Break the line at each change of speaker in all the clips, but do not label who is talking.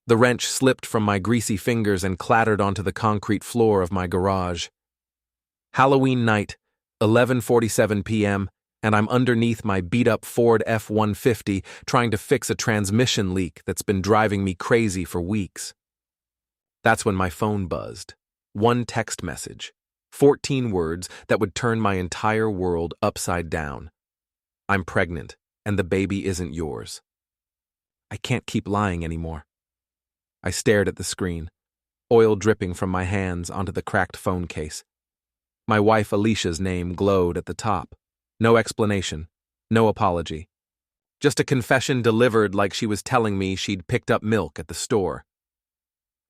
The wrench slipped from my greasy fingers and clattered onto the concrete floor of my garage. Halloween night, 11:47 p.m., and I'm underneath my beat-up Ford F-150 trying to fix a transmission leak that's been driving me crazy for weeks. That's when my phone buzzed. One text message, 14 words that would turn my entire world upside down. I'm pregnant, and the baby isn't yours. I can't keep lying anymore. I stared at the screen, oil dripping from my hands onto the cracked phone case. My wife Alicia's name glowed at the top. No explanation, no apology. Just a confession delivered like she was telling me she'd picked up milk at the store.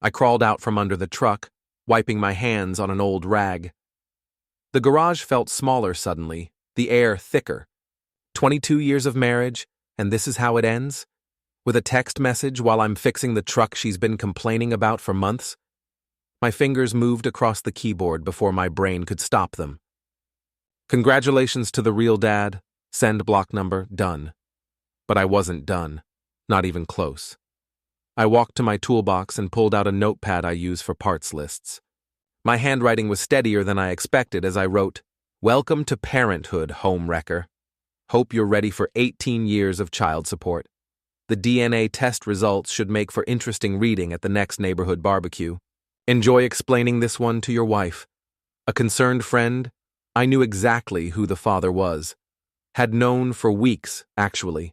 I crawled out from under the truck, wiping my hands on an old rag. The garage felt smaller suddenly, the air thicker. 22 years of marriage, and this is how it ends? With a text message while I'm fixing the truck she's been complaining about for months? My fingers moved across the keyboard before my brain could stop them. Congratulations to the real dad. Send block number, done. But I wasn't done. Not even close. I walked to my toolbox and pulled out a notepad I use for parts lists. My handwriting was steadier than I expected as I wrote, "Welcome to parenthood, home wrecker. Hope you're ready for 18 years of child support. The DNA test results should make for interesting reading at the next neighborhood barbecue. Enjoy explaining this one to your wife. A concerned friend. I knew exactly who the father was. Had known for weeks, actually.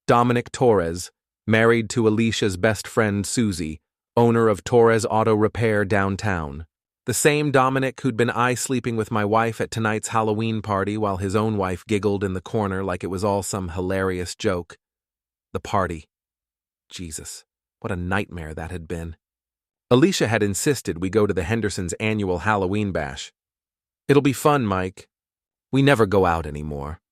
Dominic Torres, married to Alicia's best friend Susie, owner of Torres Auto Repair downtown. The same Dominic who'd been eye-sleeping with my wife at tonight's Halloween party while his own wife giggled in the corner like it was all some hilarious joke. The party. Jesus, what a nightmare that had been. Alicia had insisted we go to the Hendersons' annual Halloween bash. It'll be fun, Mike. We never go out anymore.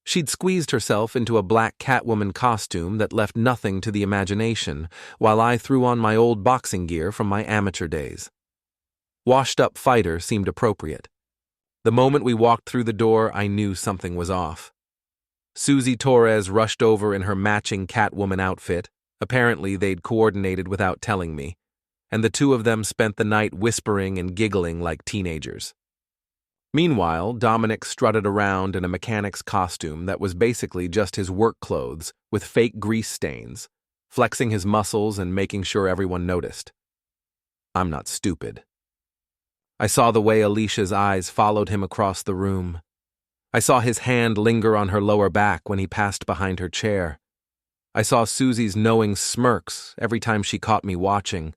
She'd squeezed herself into a black Catwoman costume that left nothing to the imagination, while I threw on my old boxing gear from my amateur days. Washed-up fighter seemed appropriate. The moment we walked through the door, I knew something was off. Susie Torres rushed over in her matching Catwoman outfit. Apparently, they'd coordinated without telling me, and the two of them spent the night whispering and giggling like teenagers. Meanwhile, Dominic strutted around in a mechanic's costume that was basically just his work clothes with fake grease stains, flexing his muscles and making sure everyone noticed. I'm not stupid. I saw the way Alicia's eyes followed him across the room. I saw his hand linger on her lower back when he passed behind her chair. I saw Susie's knowing smirks every time she caught me watching.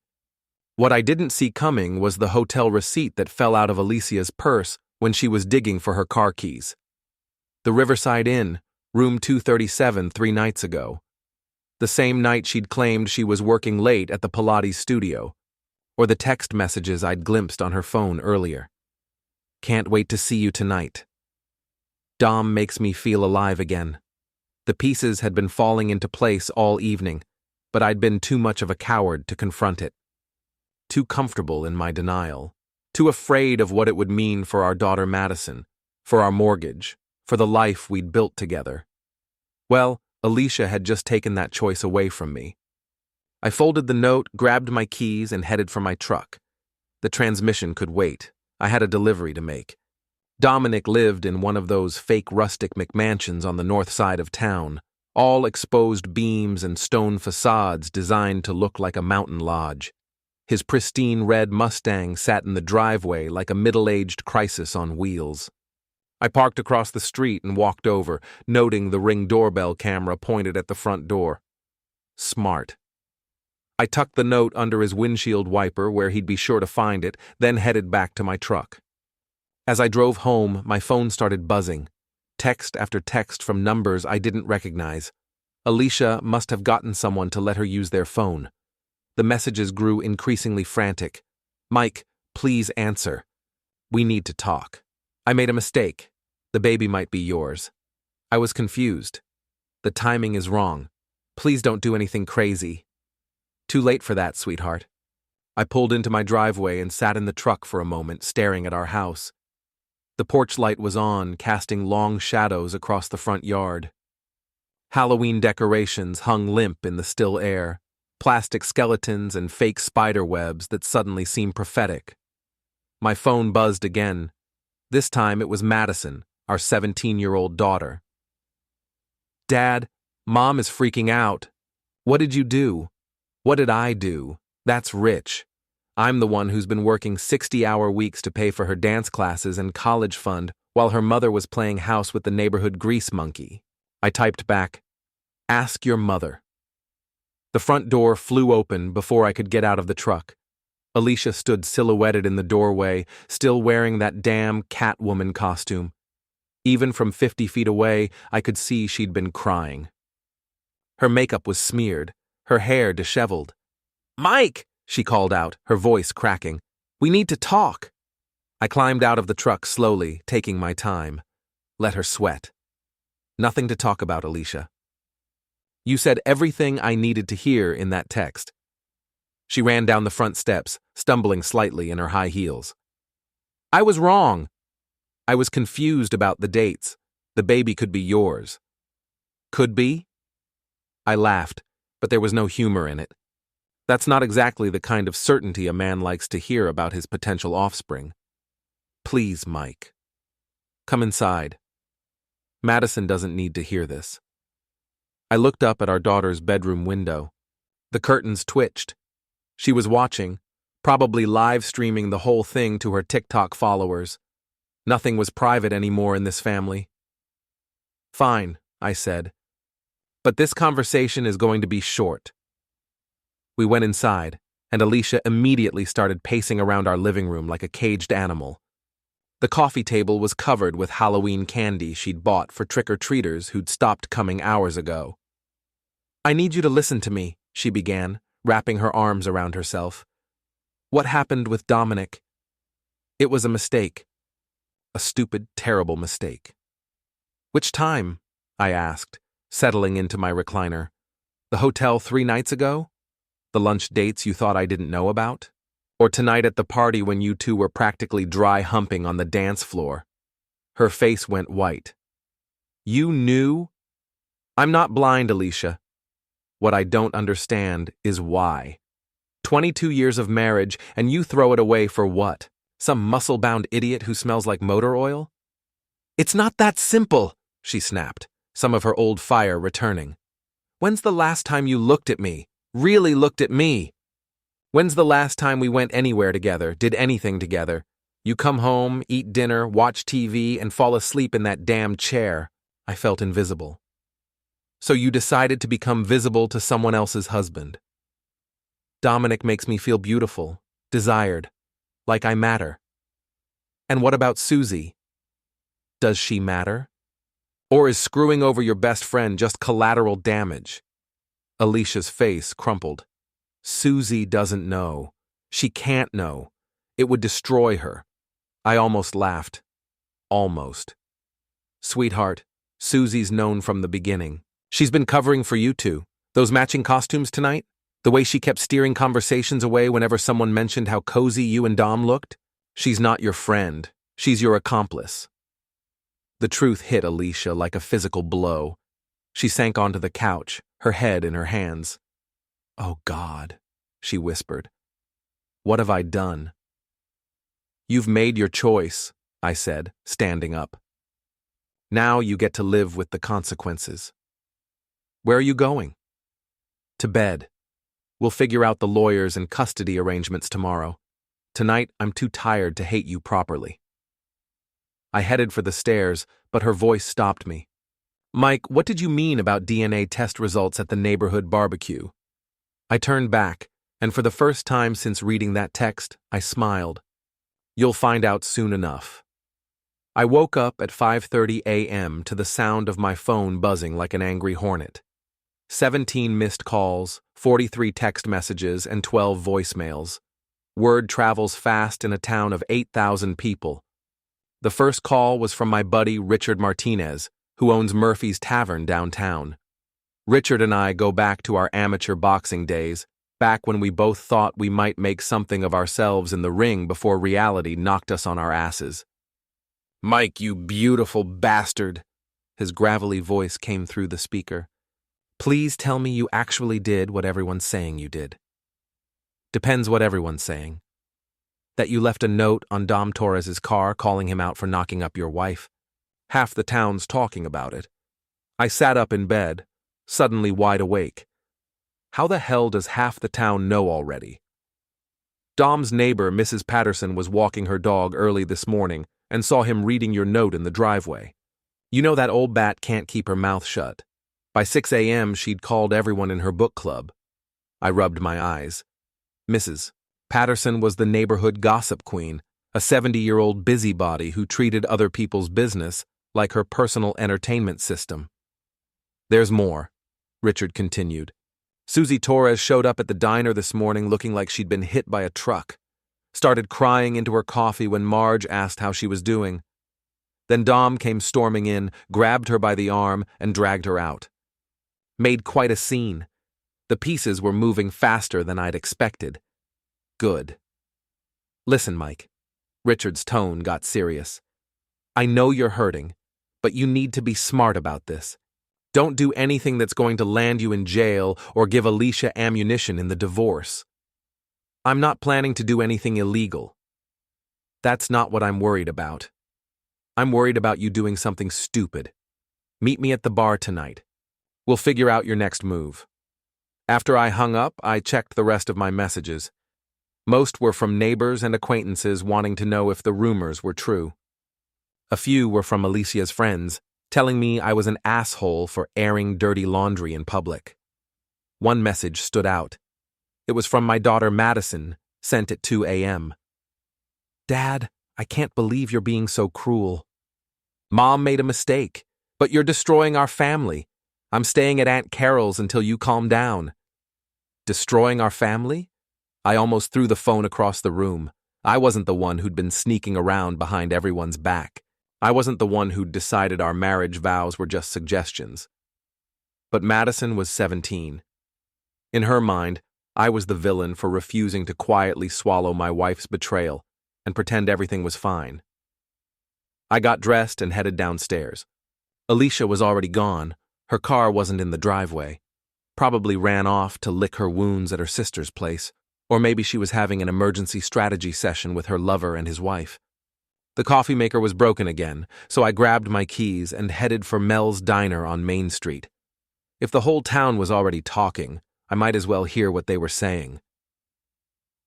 What I didn't see coming was the hotel receipt that fell out of Alicia's purse when she was digging for her car keys. The Riverside Inn, room 237 3 nights ago. The same night she'd claimed she was working late at the Pilates studio, or the text messages I'd glimpsed on her phone earlier. Can't wait to see you tonight. Dom makes me feel alive again. The pieces had been falling into place all evening, but I'd been too much of a coward to confront it. Too comfortable in my denial. Too afraid of what it would mean for our daughter Madison, for our mortgage, for the life we'd built together. Well, Alicia had just taken that choice away from me. I folded the note, grabbed my keys, and headed for my truck. The transmission could wait. I had a delivery to make. Dominic lived in one of those fake rustic McMansions on the north side of town, all exposed beams and stone facades designed to look like a mountain lodge. His pristine red Mustang sat in the driveway like a middle-aged crisis on wheels. I parked across the street and walked over, noting the Ring doorbell camera pointed at the front door. Smart. I tucked the note under his windshield wiper where he'd be sure to find it, then headed back to my truck. As I drove home, my phone started buzzing. Text after text from numbers I didn't recognize. Alicia must have gotten someone to let her use their phone. The messages grew increasingly frantic. Mike, please answer. We need to talk. I made a mistake. The baby might be yours. I was confused. The timing is wrong. Please don't do anything crazy. Too late for that, sweetheart. I pulled into my driveway and sat in the truck for a moment, staring at our house. The porch light was on, casting long shadows across the front yard. Halloween decorations hung limp in the still air. plastic skeletons and fake spider webs that suddenly seem prophetic. My phone buzzed again. This time it was Madison, our 17-year-old daughter. "Dad, Mom is freaking out. What did you do?" "What did I do? That's Rich. I'm the one who's been working 60-hour weeks to pay for her dance classes and college fund while her mother was playing house with the neighborhood grease monkey." I typed back, "Ask your mother." The front door flew open before I could get out of the truck. Alicia stood silhouetted in the doorway, still wearing that damn Catwoman costume. Even from 50 feet away, I could see she'd been crying. Her makeup was smeared, her hair disheveled. "Mike!" she called out, her voice cracking. "We need to talk." I climbed out of the truck slowly, taking my time. Let her sweat. "Nothing to talk about, Alicia. You said everything I needed to hear in that text." She ran down the front steps, stumbling slightly in her high heels. "I was wrong. I was confused about the dates. The baby could be yours." "Could be?" I laughed, but there was no humor in it. That's not exactly the kind of certainty a man likes to hear about his potential offspring. "Please, Mike. Come inside. Madison doesn't need to hear this." I looked up at our daughter's bedroom window. The curtains twitched. She was watching, probably live streaming the whole thing to her TikTok followers. Nothing was private anymore in this family. "Fine," I said. "But this conversation is going to be short." We went inside, and Alicia immediately started pacing around our living room like a caged animal. The coffee table was covered with Halloween candy she'd bought for trick-or-treaters who'd stopped coming hours ago. "I need you to listen to me," she began, wrapping her arms around herself. "What happened with Dominic? It was a mistake. A stupid, terrible mistake." "Which time?" I asked, settling into my recliner. "The hotel 3 nights ago? The lunch dates you thought I didn't know about? Or tonight at the party when you two were practically dry humping on the dance floor?" Her face went white. "You knew?" "I'm not blind, Alicia. What I don't understand is why. 22 years of marriage, and you throw it away for what? Some muscle-bound idiot who smells like motor oil?" "It's not that simple," she snapped, some of her old fire returning. "When's the last time you looked at me? Really looked at me? When's the last time we went anywhere together, did anything together? You come home, eat dinner, watch TV, and fall asleep in that damn chair." I felt invisible. "So you decided to become visible to someone else's husband." "Dominic makes me feel beautiful, desired, like I matter." "And what about Susie? Does she matter? Or is screwing over your best friend just collateral damage?" Alicia's face crumpled. "Susie doesn't know. She can't know. It would destroy her." I almost laughed. Almost. "Sweetheart, Susie's known from the beginning. She's been covering for you two. Those matching costumes tonight? The way she kept steering conversations away whenever someone mentioned how cozy you and Dom looked? She's not your friend. She's your accomplice." The truth hit Alicia like a physical blow. She sank onto the couch, her head in her hands. "Oh God," she whispered. "What have I done?" "You've made your choice," I said, standing up. "Now you get to live with the consequences." "Where are you going?" "To bed. We'll figure out the lawyers and custody arrangements tomorrow. Tonight, I'm too tired to hate you properly." I headed for the stairs, but her voice stopped me. "Mike, what did you mean about DNA test results at the neighborhood barbecue?" I turned back, and for the first time since reading that text, I smiled. "You'll find out soon enough." I woke up at 5:30 a.m. to the sound of my phone buzzing like an angry hornet. 17 missed calls, 43 text messages, and 12 voicemails. Word travels fast in a town of 8,000 people. The first call was from my buddy Richard Martinez, who owns Murphy's Tavern downtown. Richard and I go back to our amateur boxing days, back when we both thought we might make something of ourselves in the ring before reality knocked us on our asses. "Mike, you beautiful bastard," his gravelly voice came through the speaker. Please tell me you actually did what everyone's saying you did. Depends what everyone's saying. That you left a note on Dom Torres's car calling him out for knocking up your wife. Half the town's talking about it. I sat up in bed, suddenly wide awake. How the hell does half the town know already? Dom's neighbor, Mrs. Patterson, was walking her dog early this morning and saw him reading your note in the driveway. You know that old bat can't keep her mouth shut. By 6 a.m., she'd called everyone in her book club. I rubbed my eyes. Mrs. Patterson was the neighborhood gossip queen, a 70-year-old busybody who treated other people's business like her personal entertainment system. There's more, Richard continued. Susie Torres showed up at the diner this morning looking like she'd been hit by a truck. Started crying into her coffee when Marge asked how she was doing. Then Dom came storming in, grabbed her by the arm, and dragged her out. Made quite a scene. The pieces were moving faster than I'd expected. Good. Listen, Mike. Richard's tone got serious. I know you're hurting, but you need to be smart about this. Don't do anything that's going to land you in jail or give Alicia ammunition in the divorce. I'm not planning to do anything illegal. That's not what I'm worried about. I'm worried about you doing something stupid. Meet me at the bar tonight. We'll figure out your next move. After I hung up, I checked the rest of my messages. Most were from neighbors and acquaintances wanting to know if the rumors were true. A few were from Alicia's friends, telling me I was an asshole for airing dirty laundry in public. One message stood out. It was from my daughter Madison, sent at 2 a.m. Dad, I can't believe you're being so cruel. Mom made a mistake, but you're destroying our family. I'm staying at Aunt Carol's until you calm down. Destroying our family? I almost threw the phone across the room. I wasn't the one who'd been sneaking around behind everyone's back. I wasn't the one who'd decided our marriage vows were just suggestions. But Madison was 17. In her mind, I was the villain for refusing to quietly swallow my wife's betrayal and pretend everything was fine. I got dressed and headed downstairs. Alicia was already gone. Her car wasn't in the driveway. Probably ran off to lick her wounds at her sister's place, or maybe she was having an emergency strategy session with her lover and his wife. The coffee maker was broken again, so I grabbed my keys and headed for Mel's Diner on Main Street. If the whole town was already talking, I might as well hear what they were saying.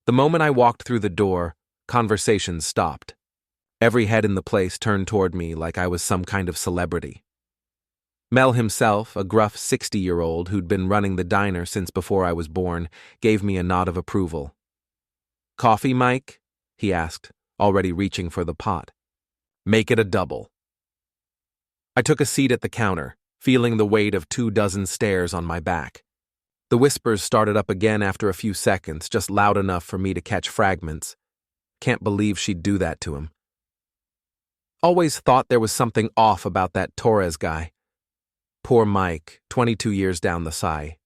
The moment I walked through the door, conversation stopped. Every head in the place turned toward me like I was some kind of celebrity. Mel himself, a gruff 60-year-old who'd been running the diner since before I was born, gave me a nod of approval. Coffee, Mike? He asked, already reaching for the pot. Make it a double. I took a seat at the counter, feeling the weight of 24 stares on my back. The whispers started up again after a few seconds, just loud enough for me to catch fragments. Can't believe she'd do that to him. Always thought there was something off about that Torres guy. Poor Mike, 22 years down the sigh.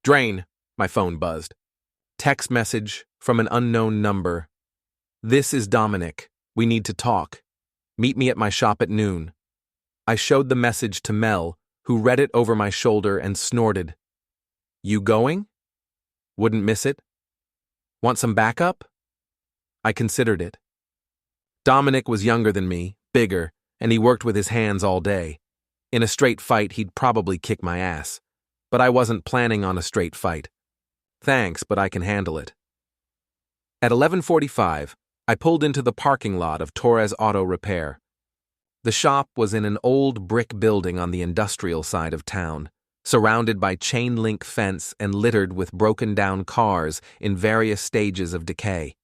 Drain, my phone buzzed. Text message from an unknown number. This is Dominic. We need to talk. Meet me at my shop at noon. I showed the message to Mel, who read it over my shoulder and snorted. You going? Wouldn't miss it. Want some backup? I considered it. Dominic was younger than me, bigger, and he worked with his hands all day. In a straight fight, he'd probably kick my ass. But I wasn't planning on a straight fight. Thanks, but I can handle it. At 11:45, I pulled into the parking lot of Torres Auto Repair. The shop was in an old brick building on the industrial side of town, surrounded by chain-link fence and littered with broken-down cars in various stages of decay.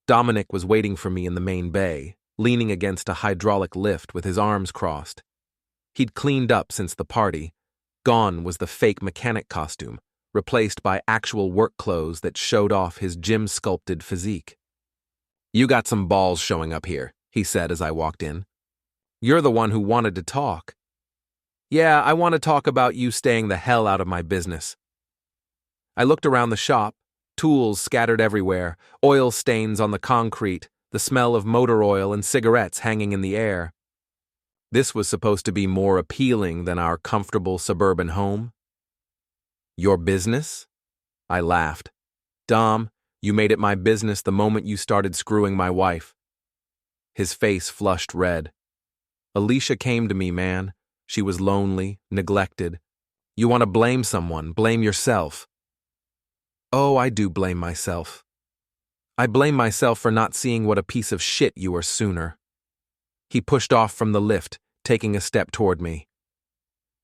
Dominic was waiting for me in the main bay, leaning against a hydraulic lift with his arms crossed. He'd cleaned up since the party. Gone was the fake mechanic costume, replaced by actual work clothes that showed off his gym-sculpted physique. You got some balls showing up here, he said as I walked in. You're the one who wanted to talk. Yeah, I want to talk about you staying the hell out of my business. I looked around the shop, tools scattered everywhere, oil stains on the concrete, the smell of motor oil and cigarettes hanging in the air. This was supposed to be more appealing than our comfortable suburban home. Your business? I laughed. Dom, you made it my business the moment you started screwing my wife. His face flushed red. Alicia came to me, man. She was lonely, neglected. You want to blame someone, blame yourself. Oh, I do blame myself. I blame myself for not seeing what a piece of shit you were sooner. He pushed off from the lift, taking a step toward me.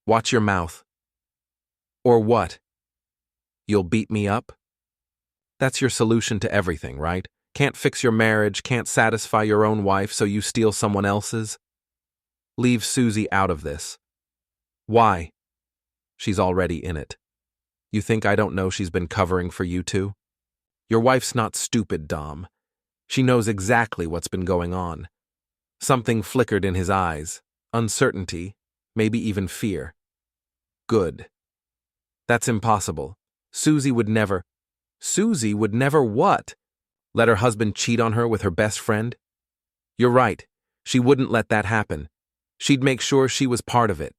Watch your mouth. Or what? You'll beat me up? That's your solution to everything, right? Can't fix your marriage, can't satisfy your own wife, so you steal someone else's? Leave Susie out of this. Why? She's already in it. You think I don't know she's been covering for you too? Your wife's not stupid, Dom. She knows exactly what's been going on. Something flickered in his eyes. Uncertainty, maybe even fear. Good. That's impossible. Susie would never what? Let her husband cheat on her with her best friend? You're right. She wouldn't let that happen. She'd make sure she was part of it.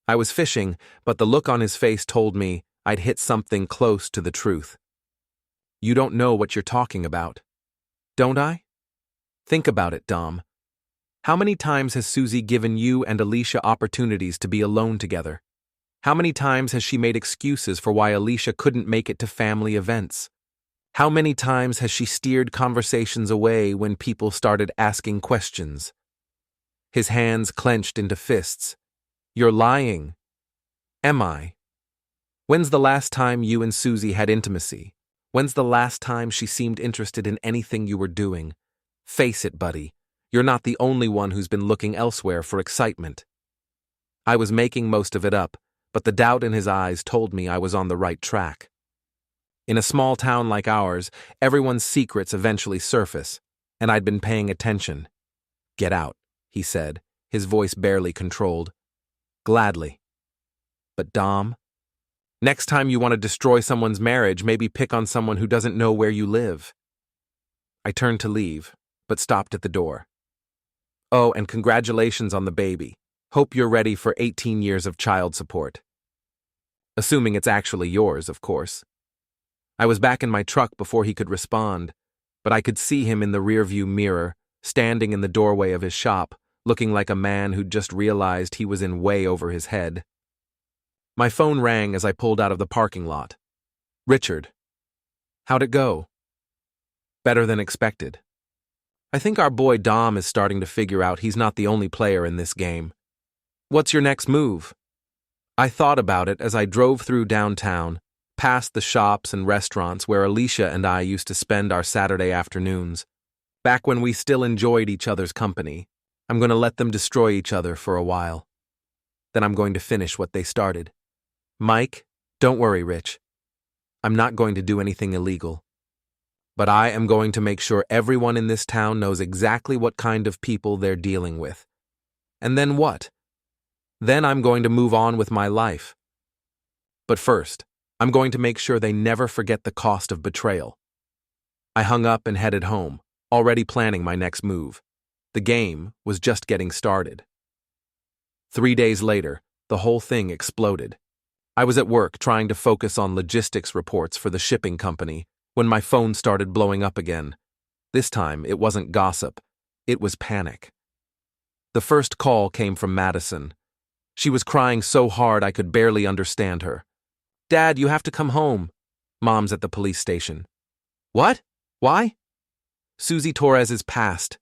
I was fishing, but the look on his face told me I'd hit something close to the truth. You don't know what you're talking about. Don't I? Think about it, Dom. How many times has Susie given you and Alicia opportunities to be alone together? How many times has she made excuses for why Alicia couldn't make it to family events? How many times has she steered conversations away when people started asking questions? His hands clenched into fists. You're lying. Am I? When's the last time you and Susie had intimacy? When's the last time she seemed interested in anything you were doing? Face it, buddy. You're not the only one who's been looking elsewhere for excitement. I was making most of it up, but the doubt in his eyes told me I was on the right track. In a small town like ours, everyone's secrets eventually surface, and I'd been paying attention. Get out, he said, his voice barely controlled. Gladly. But Dom, next time you want to destroy someone's marriage, maybe pick on someone who doesn't know where you live. I turned to leave, but stopped at the door. Oh, and congratulations on the baby. Hope you're ready for 18 years of child support. Assuming it's actually yours, of course. I was back in my truck before he could respond, but I could see him in the rearview mirror, standing in the doorway of his shop, looking like a man who'd just realized he was in way over his head. My phone rang as I pulled out of the parking lot. Richard. How'd it go? Better than expected. I think our boy Dom is starting to figure out he's not the only player in this game. What's your next move? I thought about it as I drove through downtown, past the shops and restaurants where Alicia and I used to spend our Saturday afternoons. Back when we still enjoyed each other's company, I'm going to let them destroy each other for a while. Then I'm going to finish what they started. Mike, don't worry, Rich. I'm not going to do anything illegal. But I am going to make sure everyone in this town knows exactly what kind of people they're dealing with. And then what? Then I'm going to move on with my life. But first, I'm going to make sure they never forget the cost of betrayal. I hung up and headed home, already planning my next move. The game was just getting started. 3 days later, the whole thing exploded. I was at work trying to focus on logistics reports for the shipping company when my phone started blowing up again. This time, it wasn't gossip. It was panic. The first call came from Madison. She was crying so hard I could barely understand her. Dad, you have to come home. Mom's at the police station. What? Why? Susie Torres is passed.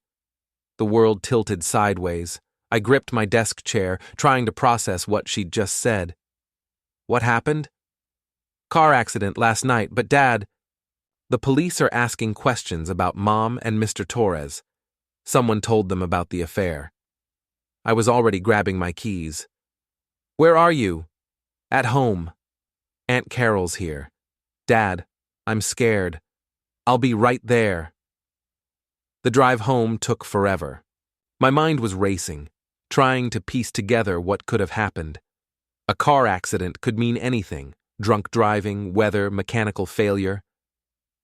The world tilted sideways. I gripped my desk chair, trying to process what she'd just said. What happened? Car accident last night, but Dad... The police are asking questions about Mom and Mr. Torres. Someone told them about the affair. I was already grabbing my keys. Where are you? At home. Aunt Carol's here. Dad, I'm scared. I'll be right there. The drive home took forever. My mind was racing, trying to piece together what could have happened. A car accident could mean anything: drunk driving, weather, mechanical failure.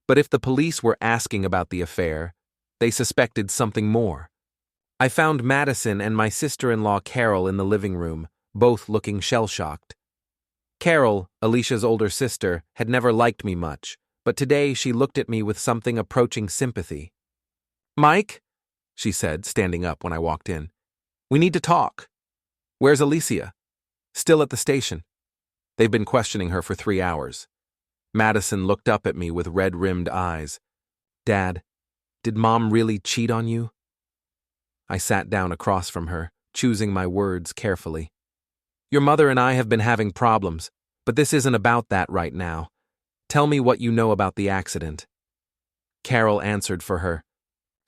But if the police were asking about the affair, they suspected something more. I found Madison and my sister-in-law Carol in the living room, both looking shell-shocked. Carol, Alicia's older sister, had never liked me much, but today she looked at me with something approaching sympathy. "Mike," she said, standing up when I walked in. "We need to talk." "Where's Alicia?" "Still at the station. They've been questioning her for 3 hours." Madison looked up at me with red-rimmed eyes. "Dad, did Mom really cheat on you?" I sat down across from her, choosing my words carefully. "Your mother and I have been having problems, but this isn't about that right now. Tell me what you know about the accident." Carol answered for her.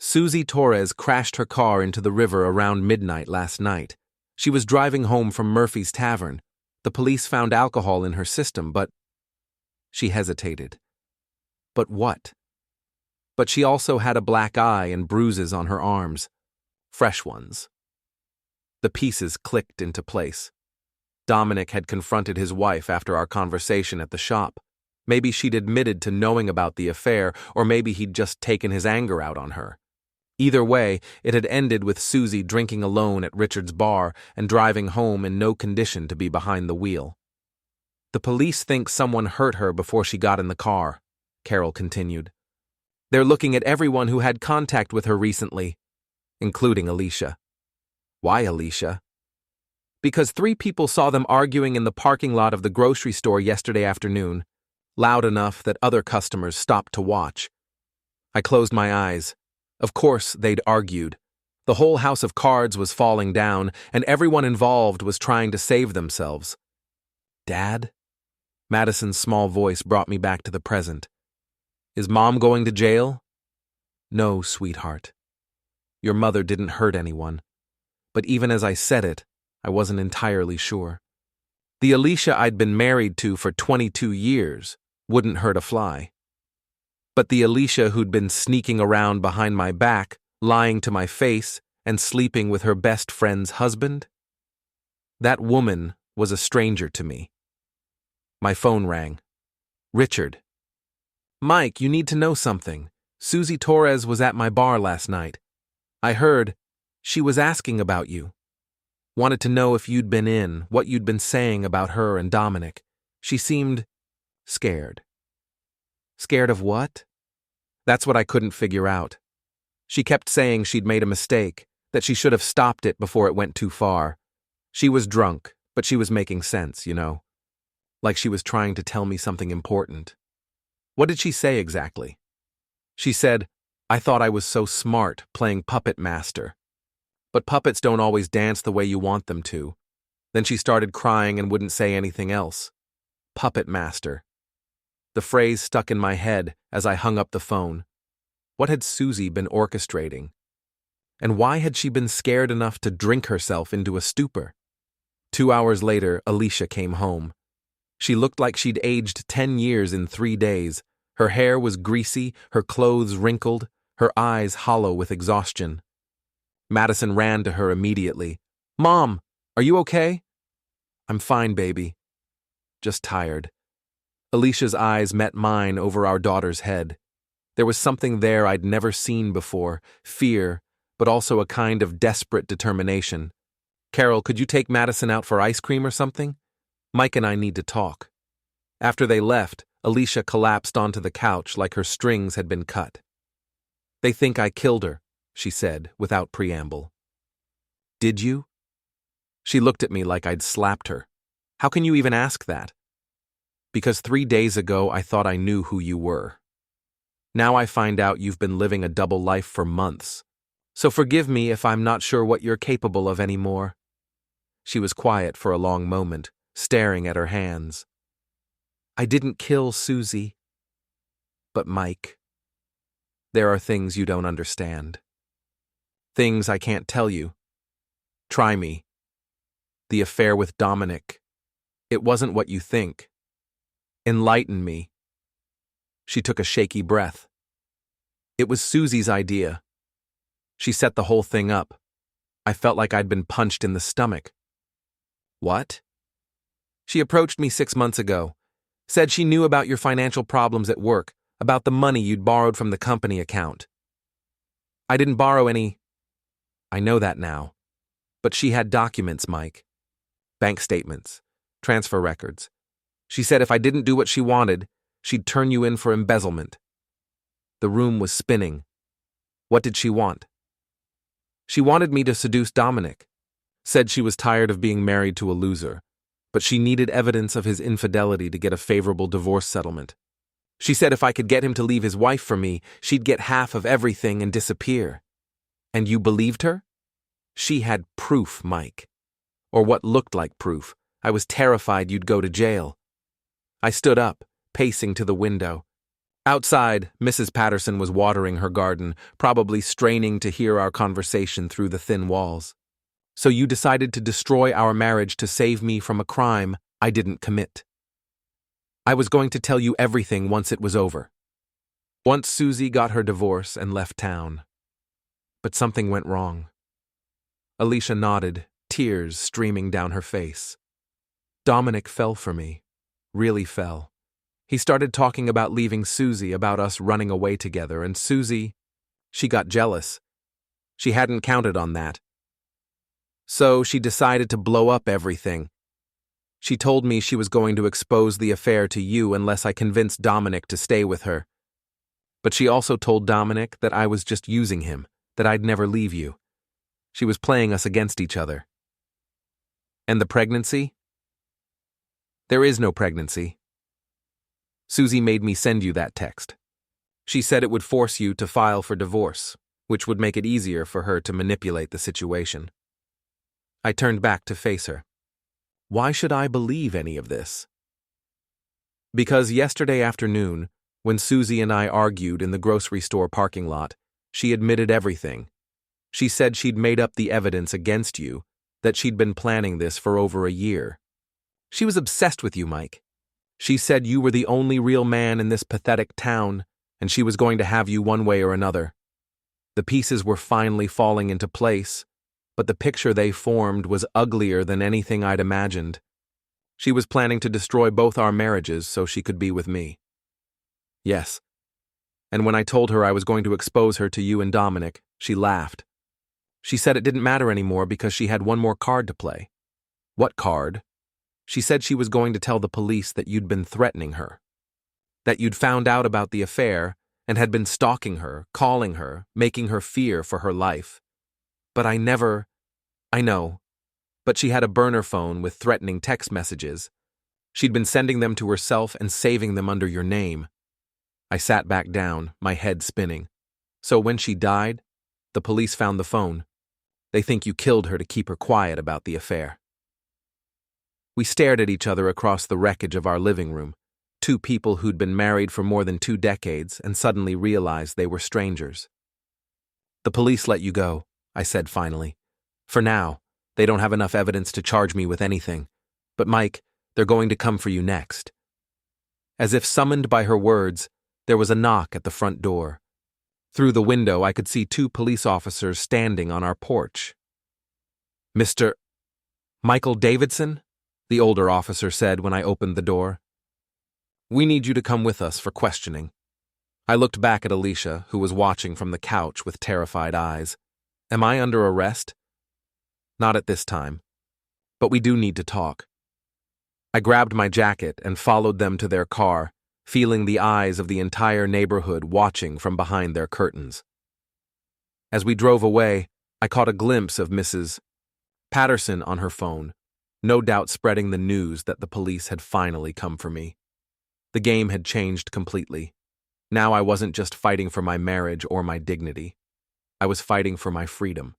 "Susie Torres crashed her car into the river around midnight last night. She was driving home from Murphy's Tavern. The police found alcohol in her system, but—" She hesitated. "But what?" "But she also had a black eye and bruises on her arms. Fresh ones." The pieces clicked into place. Dominic had confronted his wife after our conversation at the shop. Maybe she'd admitted to knowing about the affair, or maybe he'd just taken his anger out on her. Either way, it had ended with Susie drinking alone at Richard's bar and driving home in no condition to be behind the wheel. "The police think someone hurt her before she got in the car," Carol continued. "They're looking at everyone who had contact with her recently, including Alicia." "Why Alicia?" "Because 3 people saw them arguing in the parking lot of the grocery store yesterday afternoon, loud enough that other customers stopped to watch." I closed my eyes. Of course, they'd argued. The whole house of cards was falling down, and everyone involved was trying to save themselves. "Dad?" Madison's small voice brought me back to the present. "Is Mom going to jail?" "No, sweetheart. Your mother didn't hurt anyone." But even as I said it, I wasn't entirely sure. The Alicia I'd been married to for 22 years wouldn't hurt a fly. But the Alicia who'd been sneaking around behind my back, lying to my face, and sleeping with her best friend's husband? That woman was a stranger to me. My phone rang. "Richard." "Mike, you need to know something. Susie Torres was at my bar last night. I heard she was asking about you. Wanted to know if you'd been in, what you'd been saying about her and Dominic. She seemed scared." "Scared of what?" That's what I couldn't figure out. She kept saying she'd made a mistake, that she should have stopped it before it went too far. She was drunk, but she was making sense, you know. Like she was trying to tell me something important. What did she say exactly? She said, "I thought I was so smart playing puppet master. But puppets don't always dance the way you want them to." Then she started crying and wouldn't say anything else. Puppet master. The phrase stuck in my head as I hung up the phone. What had Susie been orchestrating? And why had she been scared enough to drink herself into a stupor? 2 hours later, Alicia came home. She looked like she'd aged 10 years in 3 days. Her hair was greasy, her clothes wrinkled, her eyes hollow with exhaustion. Madison ran to her immediately. "Mom, are you okay?" "I'm fine, baby. Just tired." Alicia's eyes met mine over our daughter's head. There was something there I'd never seen before, fear, but also a kind of desperate determination. "Carol, could you take Madison out for ice cream or something? Mike and I need to talk." After they left, Alicia collapsed onto the couch like her strings had been cut. "They think I killed her," she said, without preamble. "Did you?" She looked at me like I'd slapped her. "How can you even ask that?" "Because 3 days ago I thought I knew who you were. Now I find out you've been living a double life for months. So forgive me if I'm not sure what you're capable of anymore." She was quiet for a long moment, staring at her hands. "I didn't kill Susie. But Mike, there are things you don't understand. Things I can't tell you. Try me. The affair with Dominic. It wasn't what you think. Enlighten me." She took a shaky breath. "It was Susie's idea. She set the whole thing up. I felt like I'd been punched in the stomach." "What?" "She approached me 6 months ago. Said she knew about your financial problems at work, about the money you'd borrowed from the company account." "I didn't borrow any." "I know that now. But she had documents, Mike. Bank statements, transfer records. She said if I didn't do what she wanted, she'd turn you in for embezzlement. The room was spinning. What did she want? She wanted me to seduce Dominic. Said she was tired of being married to a loser, but she needed evidence of his infidelity to get a favorable divorce settlement. She said if I could get him to leave his wife for me, she'd get half of everything and disappear. And you believed her? She had proof, Mike. Or what looked like proof. I was terrified you'd go to jail. I stood up, pacing to the window. Outside, Mrs. Patterson was watering her garden, probably straining to hear our conversation through the thin walls. So you decided to destroy our marriage to save me from a crime I didn't commit. I was going to tell you everything once it was over. Once Susie got her divorce and left town. But something went wrong. Alicia nodded, tears streaming down her face. Dominic fell for me. Really fell. He started talking about leaving Susie, about us running away together, and Susie, she got jealous. She hadn't counted on that. So she decided to blow up everything. She told me she was going to expose the affair to you unless I convinced Dominic to stay with her. But she also told Dominic that I was just using him, that I'd never leave you. She was playing us against each other. And the pregnancy? There is no pregnancy. Susie made me send you that text. She said it would force you to file for divorce, which would make it easier for her to manipulate the situation. I turned back to face her. Why should I believe any of this? Because yesterday afternoon, when Susie and I argued in the grocery store parking lot, she admitted everything. She said she'd made up the evidence against you, that she'd been planning this for over a year. She was obsessed with you, Mike. She said you were the only real man in this pathetic town, and she was going to have you one way or another. The pieces were finally falling into place, but the picture they formed was uglier than anything I'd imagined. She was planning to destroy both our marriages so she could be with me. Yes. And when I told her I was going to expose her to you and Dominic, she laughed. She said it didn't matter anymore because she had one more card to play. What card? She said she was going to tell the police that you'd been threatening her. That you'd found out about the affair and had been stalking her, calling her, making her fear for her life. But I know, but she had a burner phone with threatening text messages. She'd been sending them to herself and saving them under your name. I sat back down, my head spinning. So when she died, the police found the phone. They think you killed her to keep her quiet about the affair. We stared at each other across the wreckage of our living room, two people who'd been married for more than 2 decades and suddenly realized they were strangers. The police let you go, I said finally. For now, they don't have enough evidence to charge me with anything. But Mike, they're going to come for you next. As if summoned by her words, there was a knock at the front door. Through the window, I could see 2 police officers standing on our porch. Mr. Michael Davidson? The older officer said when I opened the door. We need you to come with us for questioning. I looked back at Alicia, who was watching from the couch with terrified eyes. Am I under arrest? Not at this time. But we do need to talk. I grabbed my jacket and followed them to their car, feeling the eyes of the entire neighborhood watching from behind their curtains. As we drove away, I caught a glimpse of Mrs. Patterson on her phone, no doubt spreading the news that the police had finally come for me. The game had changed completely. Now I wasn't just fighting for my marriage or my dignity. I was fighting for my freedom.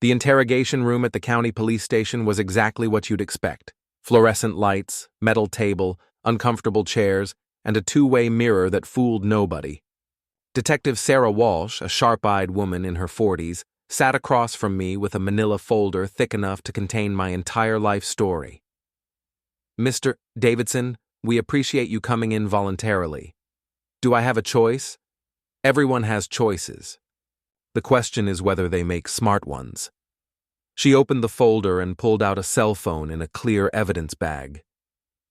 The interrogation room at the county police station was exactly what you'd expect. Fluorescent lights, metal table, uncomfortable chairs, and a 2-way mirror that fooled nobody. Detective Sarah Walsh, a sharp-eyed woman in her 40s, sat across from me with a manila folder thick enough to contain my entire life story. Mr. Davidson, we appreciate you coming in voluntarily. Do I have a choice? Everyone has choices. The question is whether they make smart ones. She opened the folder and pulled out a cell phone in a clear evidence bag.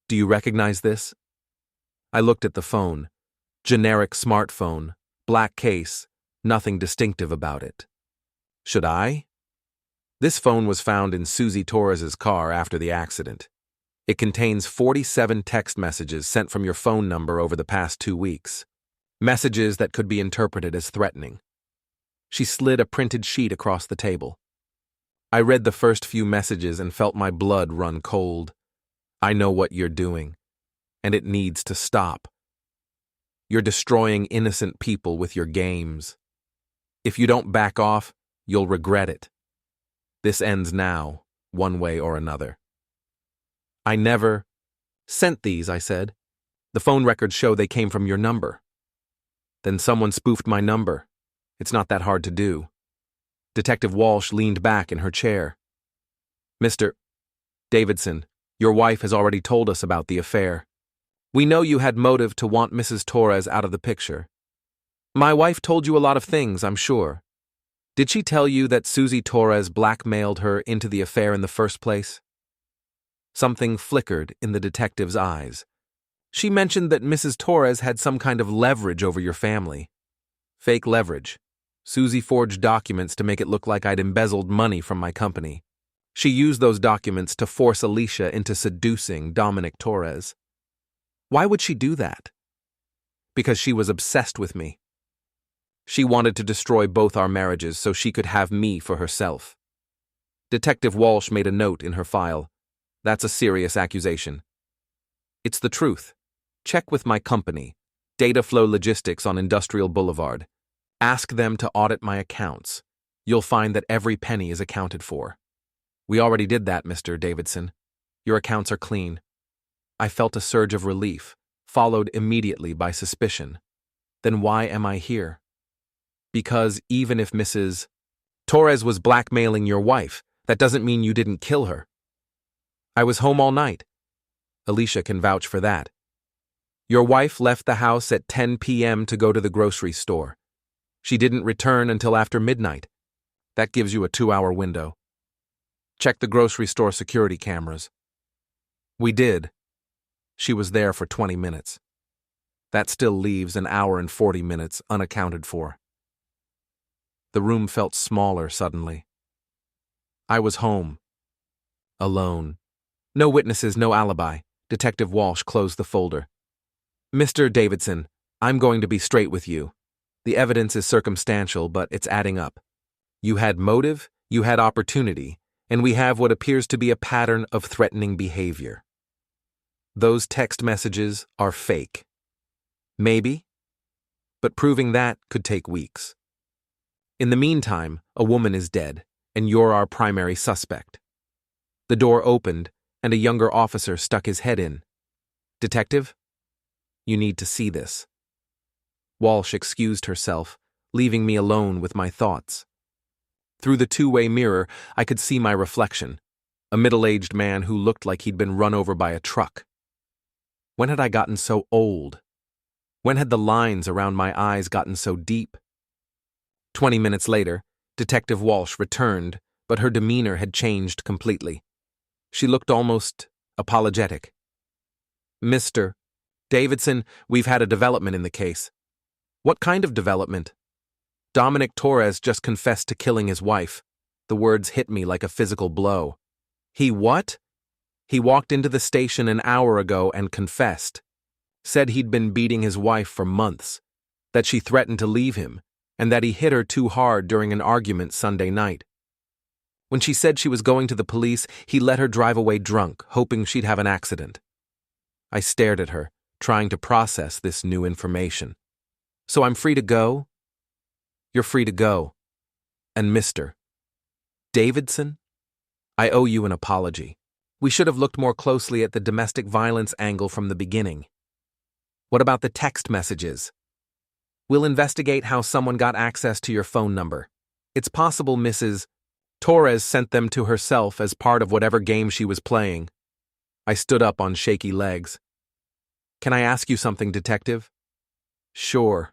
Do you recognize this? I looked at the phone. Generic smartphone, black case, nothing distinctive about it. Should I? This phone was found in Susie Torres's car after the accident. It contains 47 text messages sent from your phone number over the past 2 weeks. Messages that could be interpreted as threatening. She slid a printed sheet across the table. I read the first few messages and felt my blood run cold. I know what you're doing, and it needs to stop. You're destroying innocent people with your games. If you don't back off, you'll regret it. This ends now, one way or another. I never sent these, I said. The phone records show they came from your number. Then someone spoofed my number. It's not that hard to do. Detective Walsh leaned back in her chair. Mr. Davidson, your wife has already told us about the affair. We know you had motive to want Mrs. Torres out of the picture. My wife told you a lot of things, I'm sure. Did she tell you that Susie Torres blackmailed her into the affair in the first place? Something flickered in the detective's eyes. She mentioned that Mrs. Torres had some kind of leverage over your family. Fake leverage. Susie forged documents to make it look like I'd embezzled money from my company. She used those documents to force Alicia into seducing Dominic Torres. Why would she do that? Because she was obsessed with me. She wanted to destroy both our marriages so she could have me for herself. Detective Walsh made a note in her file. That's a serious accusation. It's the truth. Check with my company, Data Flow Logistics on Industrial Boulevard. Ask them to audit my accounts. You'll find that every penny is accounted for. We already did that, Mr. Davidson. Your accounts are clean. I felt a surge of relief, followed immediately by suspicion. Then why am I here? Because even if Mrs. Torres was blackmailing your wife, that doesn't mean you didn't kill her. I was home all night. Alicia can vouch for that. Your wife left the house at 10 p.m. to go to the grocery store. She didn't return until after midnight. That gives you a 2-hour window. Check the grocery store security cameras. We did. She was there for 20 minutes. That still leaves an hour and 40 minutes unaccounted for. The room felt smaller suddenly. I was home. Alone. No witnesses, no alibi. Detective Walsh closed the folder. Mr. Davidson, I'm going to be straight with you. The evidence is circumstantial, but it's adding up. You had motive, you had opportunity, and we have what appears to be a pattern of threatening behavior. Those text messages are fake. Maybe, but proving that could take weeks. In the meantime, a woman is dead, and you're our primary suspect. The door opened, and a younger officer stuck his head in. Detective, you need to see this. Walsh excused herself, leaving me alone with my thoughts. Through the two-way mirror, I could see my reflection, a middle-aged man who looked like he'd been run over by a truck. When had I gotten so old? When had the lines around my eyes gotten so deep? 20 minutes later, Detective Walsh returned, but her demeanor had changed completely. She looked almost apologetic. Mr. Davidson, we've had a development in the case. What kind of development? Dominic Torres just confessed to killing his wife. The words hit me like a physical blow. He what? He walked into the station an hour ago and confessed. Said he'd been beating his wife for months, that she threatened to leave him, and that he hit her too hard during an argument Sunday night. When she said she was going to the police, he let her drive away drunk, hoping she'd have an accident. I stared at her, trying to process this new information. So I'm free to go? You're free to go. And Mr. Davidson? I owe you an apology. We should have looked more closely at the domestic violence angle from the beginning. What about the text messages? We'll investigate how someone got access to your phone number. It's possible Mrs. Torres sent them to herself as part of whatever game she was playing. I stood up on shaky legs. Can I ask you something, Detective? Sure.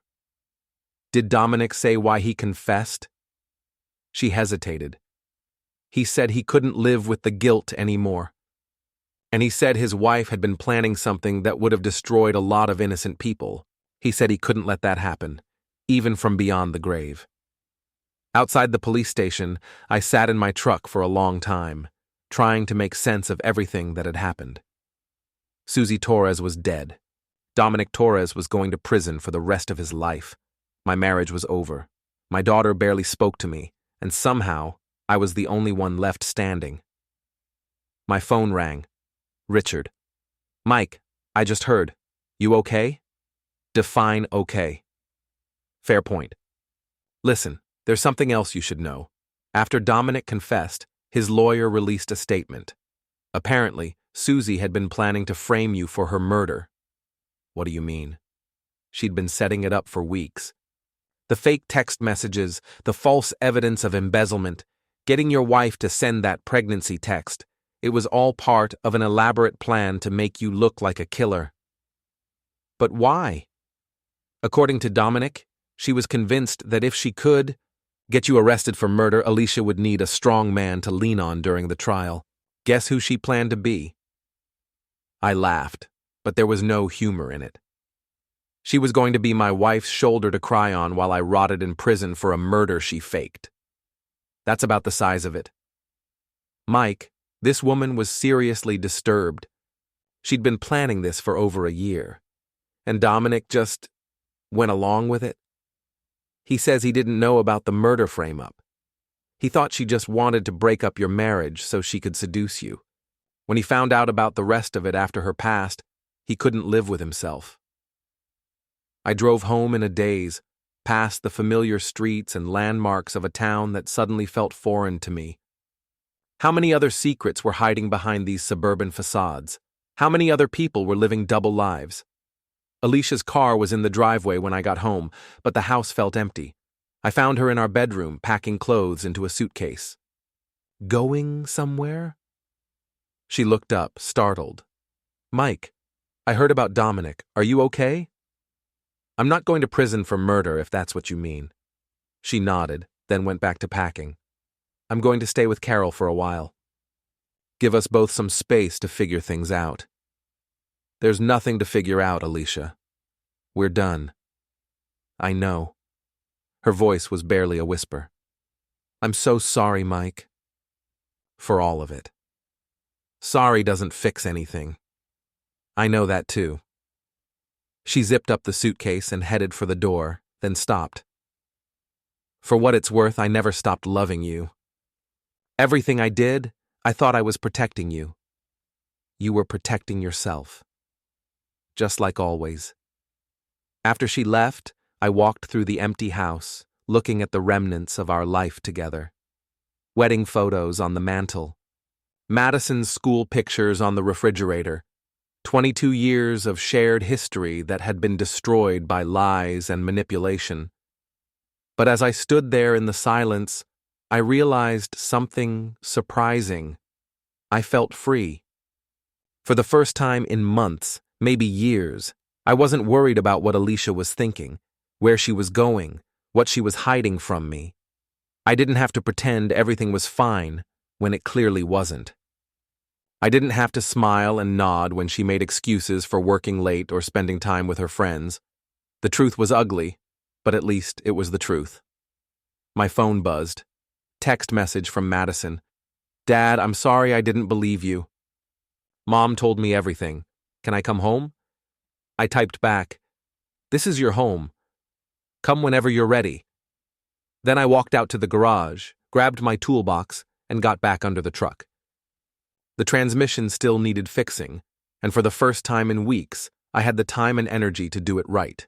Did Dominic say why he confessed? She hesitated. He said he couldn't live with the guilt anymore. And he said his wife had been planning something that would have destroyed a lot of innocent people. He said he couldn't let that happen, even from beyond the grave. Outside the police station, I sat in my truck for a long time, trying to make sense of everything that had happened. Susie Torres was dead. Dominic Torres was going to prison for the rest of his life. My marriage was over. My daughter barely spoke to me, and somehow I was the only one left standing. My phone rang. Richard. Mike, I just heard. You okay? Define okay. Fair point. Listen, there's something else you should know. After Dominic confessed, his lawyer released a statement. Apparently, Susie had been planning to frame you for her murder. What do you mean? She'd been setting it up for weeks. The fake text messages, the false evidence of embezzlement, getting your wife to send that pregnancy text, it was all part of an elaborate plan to make you look like a killer. But why? According to Dominic, she was convinced that if she could get you arrested for murder, Alicia would need a strong man to lean on during the trial. Guess who she planned to be? I laughed, but there was no humor in it. She was going to be my wife's shoulder to cry on while I rotted in prison for a murder she faked. That's about the size of it. Mike, this woman was seriously disturbed. She'd been planning this for over a year. And Dominic just went along with it. He says he didn't know about the murder frame-up. He thought she just wanted to break up your marriage so she could seduce you. When he found out about the rest of it after her past, he couldn't live with himself. I drove home in a daze, past the familiar streets and landmarks of a town that suddenly felt foreign to me. How many other secrets were hiding behind these suburban facades? How many other people were living double lives? Alicia's car was in the driveway when I got home, but the house felt empty. I found her in our bedroom, packing clothes into a suitcase. Going somewhere? She looked up, startled. Mike, I heard about Dominic. Are you okay? I'm not going to prison for murder, if that's what you mean. She nodded, then went back to packing. I'm going to stay with Carol for a while. Give us both some space to figure things out. There's nothing to figure out, Alicia. We're done. I know. Her voice was barely a whisper. I'm so sorry, Mike. For all of it. Sorry doesn't fix anything. I know that too. She zipped up the suitcase and headed for the door, then stopped. For what it's worth, I never stopped loving you. Everything I did, I thought I was protecting you. You were protecting yourself. Just like always. After she left, I walked through the empty house, looking at the remnants of our life together. Wedding photos on the mantel. Madison's school pictures on the refrigerator. 22 years of shared history that had been destroyed by lies and manipulation. But as I stood there in the silence, I realized something surprising. I felt free. For the first time in months, maybe years, I wasn't worried about what Alicia was thinking, where she was going, what she was hiding from me. I didn't have to pretend everything was fine when it clearly wasn't. I didn't have to smile and nod when she made excuses for working late or spending time with her friends. The truth was ugly, but at least it was the truth. My phone buzzed. Text message from Madison. Dad, I'm sorry I didn't believe you. Mom told me everything. Can I come home? I typed back, this is your home. Come whenever you're ready. Then I walked out to the garage, grabbed my toolbox, and got back under the truck. The transmission still needed fixing, and for the first time in weeks, I had the time and energy to do it right.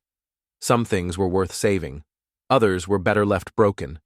Some things were worth saving. Others were better left broken.